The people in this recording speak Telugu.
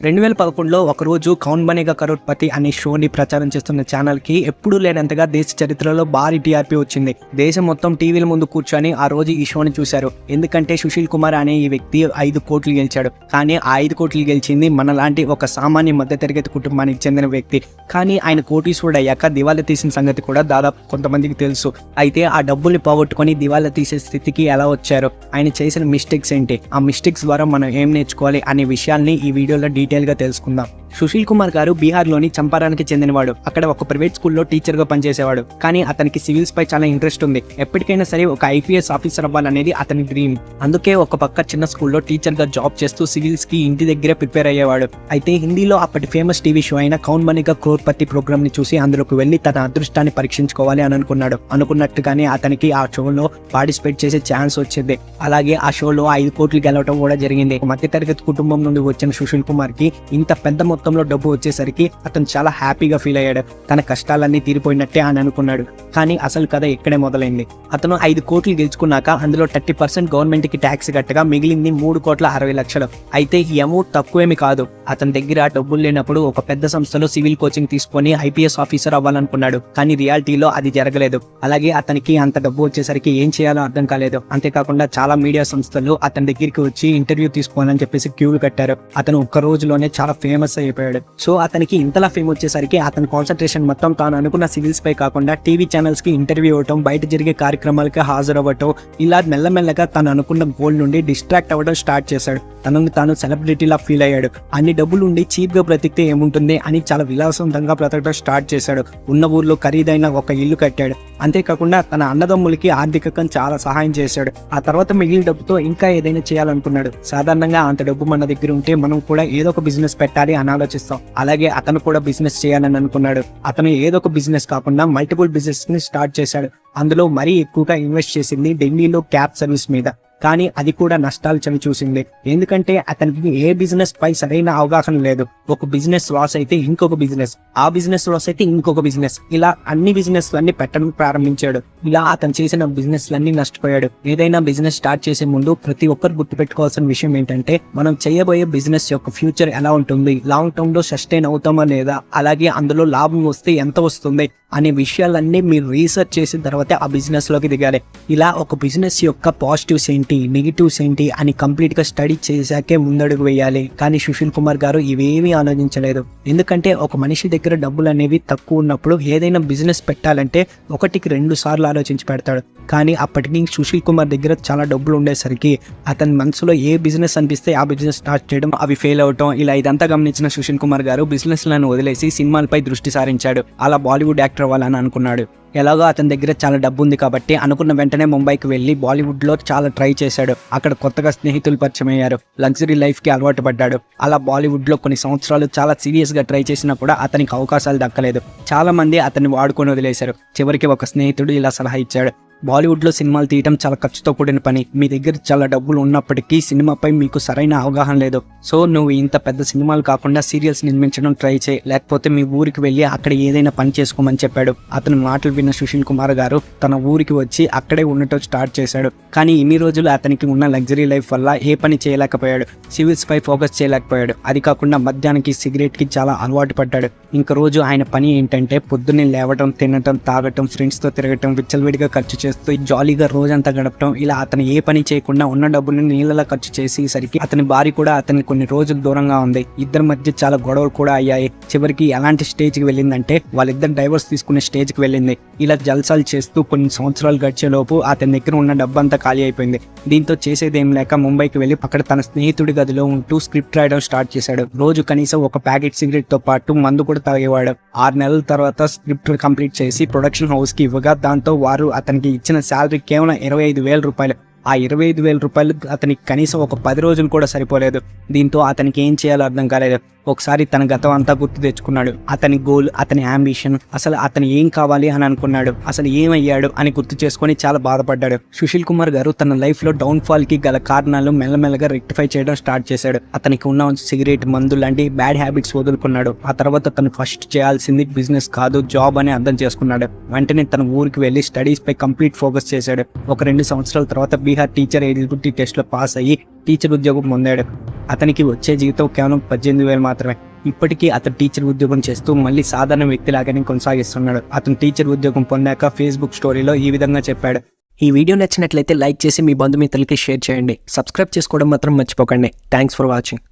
2011లో ఒకరోజు కౌన్ బనేగా కరోడ్పతి అనే షోని ప్రచారం చేస్తున్న ఛానల్కి ఎప్పుడూ లేనంతగా దేశ చరిత్రలో భారీ టీఆర్పీ వచ్చింది. దేశం మొత్తం టీవీల ముందు కూర్చొని ఆ రోజు ఈ షోని చూశారు. ఎందుకంటే సుశీల్ కుమార్ అనే ఈ వ్యక్తి 5 కోట్లు గెలిచాడు. కానీ ఆ 5 కోట్లు గెలిచింది మనలాంటి ఒక సామాన్య మధ్యతరగతి కుటుంబానికి చెందిన వ్యక్తి. కానీ ఆయన కోటీశ్వరుడు అయ్యాక దివాలా తీసిన సంగతి కూడా దాదాపు కొంతమందికి తెలుసు. అయితే ఆ డబ్బుల్ని పోగొట్టుకొని దివాలా తీసే స్థితికి ఎలా వచ్చారు, ఆయన చేసిన మిస్టేక్స్ ఏంటి, ఆ మిస్టేక్స్ ద్వారా మనం ఏం నేర్చుకోవాలి అనే విషయాల్ని ఈ వీడియోలో డీటెయిల్గా తెలుసుకుందాం. సుశీల్ కుమార్ గారు బీహార్లోని చంపారానికి చెందినవాడు. అక్కడ ఒక ప్రైవేట్ స్కూల్లో టీచర్గా పనిచేసేవాడు. కానీ అతనికి సివిల్స్ పై చాలా ఇంట్రెస్ట్ ఉంది. ఎప్పటికైనా సరే ఒక ఐపీఎస్ ఆఫీసర్ అవ్వాలనేది అతని డ్రీమ్. అందుకే ఒక పక్క చిన్న స్కూల్లో టీచర్గా జాబ్ చేస్తూ సివిల్స్ కి ఇంటి దగ్గరే ప్రిపేర్ అయ్యేవాడు. అయితే హిందీలో అప్పటి ఫేమస్ టీవీ షో అయిన కౌన్ బనేగా కరోడ్పతి ప్రోగ్రామ్ ని చూసి అందులోకి వెళ్లి తన అదృష్టాన్ని పరీక్షించుకోవాలి అని అనుకున్నాడు. అనుకున్నట్టుగానే అతనికి ఆ షోలో పార్టిసిపేట్ చేసే ఛాన్స్ వచ్చింది. అలాగే ఆ షోలో 5 కోట్లు గెలవడం కూడా జరిగింది. మధ్యతరగతి కుటుంబం నుండి వచ్చిన సుశీల్ కుమార్ కి ఇంత పెద్ద మొత్తంలో డబ్బు వచ్చేసరికి అతను చాలా హ్యాపీగా ఫీల్ అయ్యాడు. తన కష్టాలన్నీ తీరిపోయినట్టే అని అనుకున్నాడు. కానీ అసలు కథ ఇక్కడే మొదలైంది. అతను 5 కోట్లు గెలుచుకున్నాక అందులో 30% గవర్నమెంట్ కి ట్యాక్స్ కట్టగా మిగిలింది 3,60,00,000. అయితే ఈ అమౌంట్ తక్కువేమి కాదు. అతని దగ్గర డబ్బులు లేనప్పుడు ఒక పెద్ద సంస్థలో సివిల్ కోచింగ్ తీసుకొని ఐపీఎస్ ఆఫీసర్ అవ్వాలనుకున్నాడు. కానీ రియాలిటీలో అది జరగలేదు. అలాగే అతనికి అంత డబ్బు వచ్చేసరికి ఏం చేయాలో అర్థం కాలేదు. అంతేకాకుండా చాలా మీడియా సంస్థలు అతని దగ్గరికి వచ్చి ఇంటర్వ్యూ తీసుకోవాలని చెప్పేసి క్యూలు కట్టారు. అతను ఒక్క రోజులోనే చాలా ఫేమస్ అయిపోయాడు. సో అతనికి ఇంతలా ఫేమ్ వచ్చేసరికి అతని కాన్సన్ట్రేషన్ మొత్తం తాను అనుకున్న సివిల్స్ పై కాకుండా టీవీ ఛానల్స్ కి ఇంటర్వ్యూ అవ్వటం, బయట జరిగే కార్యక్రమాలకి హాజరవ్వటం, ఇలా మెల్లమెల్లగా తను అనుకున్న గోల్ నుండి డిస్ట్రాక్ట్ అవ్వడం స్టార్ట్ చేశాడు. తనను తాను సెలబ్రిటీలా ఫీల్ అయ్యాడు. అన్ని డబ్బులు ఉండి చీప్ గా బ్రతికితే ఏముంటుంది అని చాలా విలాసవంతంగా బ్రతకడం స్టార్ట్ చేశాడు. ఉన్న ఊర్లో ఖరీదైన ఒక ఇల్లు కట్టాడు. అంతేకాకుండా తన అన్నదమ్ములకి ఆర్థికంగా చాలా సహాయం చేశాడు. ఆ తర్వాత మిగిలిన డబ్బుతో ఇంకా ఏదైనా చేయాలనుకున్నాడు. సాధారణంగా అంత డబ్బు మన దగ్గర ఉంటే మనం కూడా ఏదో ఒక బిజినెస్ పెట్టాలి అని ఆలోచిస్తాం. అలాగే అతను కూడా బిజినెస్ చేయాలని అనుకున్నాడు. అతను ఏదో ఒక బిజినెస్ కాకుండా మల్టిపుల్ బిజినెస్ ని స్టార్ట్ చేశాడు. అందులో మరీ ఎక్కువగా ఇన్వెస్ట్ చేసింది ఢిల్లీలో క్యాబ్ సర్వీస్ మీద. కానీ అది కూడా నష్టాలు చవి చూసింది. ఎందుకంటే అతనికి ఏ బిజినెస్ పై సరైన అవగాహన లేదు. ఒక బిజినెస్ లాస్ అయితే ఇంకొక బిజినెస్, ఆ బిజినెస్ లాస్ అయితే ఇంకొక బిజినెస్, ఇలా అన్ని బిజినెస్ లన్నీ పెట్టడం ప్రారంభించాడు. ఇలా అతను చేసిన బిజినెస్ లన్నీ నష్టపోయాడు. ఏదైనా బిజినెస్ స్టార్ట్ చేసే ముందు ప్రతి ఒక్కరు గుర్తుపెట్టుకోవాల్సిన విషయం ఏంటంటే మనం చేయబోయే బిజినెస్ యొక్క ఫ్యూచర్ ఎలా ఉంటుంది, లాంగ్ టర్మ్ లో సస్టైన్ అవుతామా లేదా, అలాగే అందులో లాభం వస్తే ఎంత వస్తుంది అనే విషయాలన్నీ మీరు రీసెర్చ్ చేసిన తర్వాత ఆ బిజినెస్ లోకి దిగాలి. ఇలా ఒక బిజినెస్ యొక్క పాజిటివ్స్ ఏంటి, నెగిటివ్స్ ఏంటి అని కంప్లీట్ గా స్టడీ చేశాకే ముందడుగు వేయాలి. కానీ సుశీల్ కుమార్ గారు ఇవేమీ ఆలోచించలేదు. ఎందుకంటే ఒక మనిషి దగ్గర డబ్బులు అనేవి తక్కువ ఉన్నప్పుడు ఏదైనా బిజినెస్ పెట్టాలంటే 1కి 2 సార్లు ఆలోచించి పెడతాడు. కానీ అప్పటికి సుశీల్ కుమార్ దగ్గర చాలా డబ్బులు ఉండేసరికి అతని మనసులో ఏ బిజినెస్ అనిపిస్తే ఆ బిజినెస్ స్టార్ట్ చేయడం, అవి ఫెయిల్ అవటం, ఇలా ఇదంతా గమనించిన సుశీల్ కుమార్ గారు బిజినెస్ లను వదిలేసి సినిమాలపై దృష్టి సారించాడు. అలా బాలీవుడ్ యాక్టర్ అవ్వాలని అనుకున్నాడు. ఎలాగో అతని దగ్గర చాలా డబ్బు ఉంది కాబట్టి అనుకున్న వెంటనే ముంబైకి వెళ్లి బాలీవుడ్ లో చాలా ట్రై చేశాడు. అక్కడ కొత్తగా స్నేహితులు పరిచయం అయ్యారు. లగ్జరీ లైఫ్ కి అలవాటు పడ్డాడు. అలా బాలీవుడ్ లో కొన్ని సంవత్సరాలు చాలా సీరియస్ గా ట్రై చేసినా కూడా అతనికి అవకాశాలు దక్కలేదు. చాలా మంది అతన్ని వాడుకొని వదిలేశారు. చివరికి ఒక స్నేహితుడు ఇలా సలహా ఇచ్చాడు, బాలీవుడ్ లో సినిమాలు తీయటం చాలా ఖర్చుతో కూడిన పని. మీ దగ్గర చాలా డబ్బులు ఉన్నప్పటికీ సినిమాపై మీకు సరైన అవగాహన లేదు. సో నువ్వు ఇంత పెద్ద సినిమాలు కాకుండా సీరియల్స్ నిర్మించడం ట్రై చేయి, లేకపోతే మీ ఊరికి వెళ్ళి అక్కడ ఏదైనా పని చేసుకోమని చెప్పాడు. అతని మాటలు విన్న సుశీల్ కుమార్ గారు తన ఊరికి వచ్చి అక్కడే ఉండటం స్టార్ట్ చేశాడు. కానీ ఇన్ని రోజులు అతనికి ఉన్న లగ్జరీ లైఫ్ వల్ల ఏ పని చేయలేకపోయాడు. సివిల్స్ పై ఫోకస్ చేయలేకపోయాడు. అది కాకుండా మద్యానికి, సిగరెట్ కి చాలా అలవాటు పడ్డాడు. ఇంక రోజు ఆయన పని ఏంటంటే పొద్దున్నే లేవటం, తినటం, తాగటం, ఫ్రెండ్స్ తో తిరగటం, విచ్చలవిడిగా ఖర్చు చేస్తూ జాలీగా రోజంతా గడపడం. ఇలా అతను ఏ పని చేయకుండా ఉన్న డబ్బుని నీళ్ళలా ఖర్చు చేసేసరికి అతని భార్య కూడా అతని కొన్ని రోజులు దూరంగా ఉంది. ఇద్దరి మధ్య చాలా గొడవలు కూడా అయ్యాయి. చివరికి ఎలాంటి స్టేజ్ కి వెళ్ళిందంటే వాళ్ళిద్దరు డైవర్స్ తీసుకునే స్టేజ్ కి వెళ్ళింది. ఇలా జల్సాలు చేస్తూ కొన్ని సంవత్సరాలు గడిచేలోపు అతని దగ్గర ఉన్న డబ్బంతా ఖాళీ అయిపోయింది. దీంతో చేసేదేం లేక ముంబైకి వెళ్ళి అక్కడ తన స్నేహితుడి గదిలో ఉంటూ స్క్రిప్ట్ రాయడం స్టార్ట్ చేశాడు. రోజు కనీసం ఒక ప్యాకెట్ సిగరెట్ తో పాటు మందు కూడా తాగేవాడు. 6 నెలల తర్వాత స్క్రిప్ట్ కంప్లీట్ చేసి ప్రొడక్షన్ హౌస్ కి ఇవ్వగా దాంతో వారు అతనికి ఇచ్చిన శాలరీ కేవలం 25,000 రూపాయలు. ఆ 25,000 రూపాయలు అతనికి కనీసం ఒక 10 రోజులు కూడా సరిపోలేదు. దీంతో అతనికి ఏం చేయాలో అర్థం కాలేదు. ఒకసారి తన గతం అంతా గుర్తు తెచ్చుకున్నాడు. అతని గోల్, అతని అంబిషన్, అసలు అతను ఏం కావాలి అని అనుకున్నాడు, అసలు ఏమయ్యాడు అని గుర్తు చేసుకొని చాలా బాధపడ్డాడు. సుశీల్ కుమార్ గారు తన లైఫ్ లో డౌన్ ఫాల్ కి గల కారణాలు మెల్లమెల్లగా రెక్టిఫై చేయడం స్టార్ట్ చేశాడు. అతనికి ఉన్న సిగరెట్, మందు లాంటి బ్యాడ్ హ్యాబిట్స్ వదులుకున్నాడు. ఆ తర్వాత తను ఫస్ట్ చేయాల్సింది బిజినెస్ కాదు, జాబ్ అని అర్థం చేసుకున్నాడు. వెంటనే తన ఊరికి వెళ్లి స్టడీస్ పై కంప్లీట్ ఫోకస్ చేశాడు. ఒక 2 సంవత్సరాల తర్వాత బీహార్ టీచర్ ఎలిజిబిలిటీ టెస్ట్ లో పాస్ అయ్యి టీచర్ ఉద్యోగం పొందాడు. అతనికి వచ్చే జీతం కేవలం 18,000 మాత్రమే. ఇప్పటికీ అతను టీచర్ ఉద్యోగం చేస్తూ మళ్ళీ సాధారణ వ్యక్తిలాగానే కొనసాగిస్తున్నాడు. అతను టీచర్ ఉద్యోగం పొందాక ఫేస్బుక్ స్టోరీలో ఈ విధంగా చెప్పాడు. ఈ వీడియో నచ్చినట్లయితే లైక్ చేసి మీ బంధుమిత్రులకి షేర్ చేయండి. సబ్స్క్రైబ్ చేసుకోవడం మాత్రం మర్చిపోకండి. Thanks for watching.